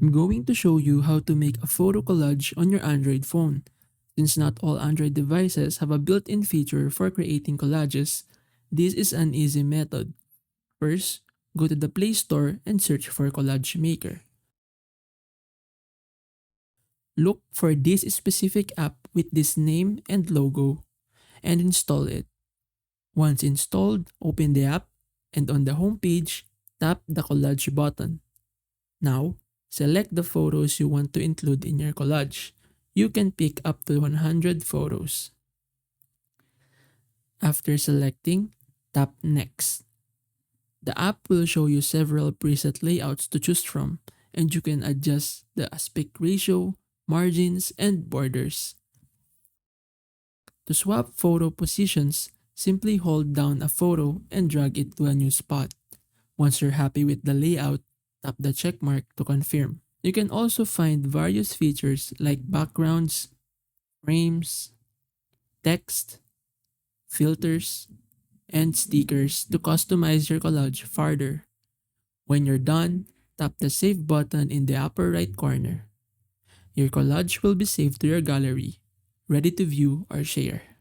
I'm going to show you how to make a photo collage on your Android phone. Since not all Android devices have a built-in feature for creating collages, this is an easy method. First, go to the Play Store and search for Collage Maker. Look for this specific app with this name and logo and install it. Once installed, open the app and on the home page, tap the Collage button. Now, select the photos you want to include in your collage. You can pick up to 100 photos. After selecting, tap Next. The app will show you several preset layouts to choose from, and you can adjust the aspect ratio, margins, and borders. To swap photo positions, simply hold down a photo and drag it to a new spot. Once you're happy with the layout, tap the check mark to confirm. You can also find various features like backgrounds, frames, text, filters, and stickers to customize your collage further. When you're done, tap the Save button in the upper right corner. Your collage will be saved to your gallery, ready to view or share.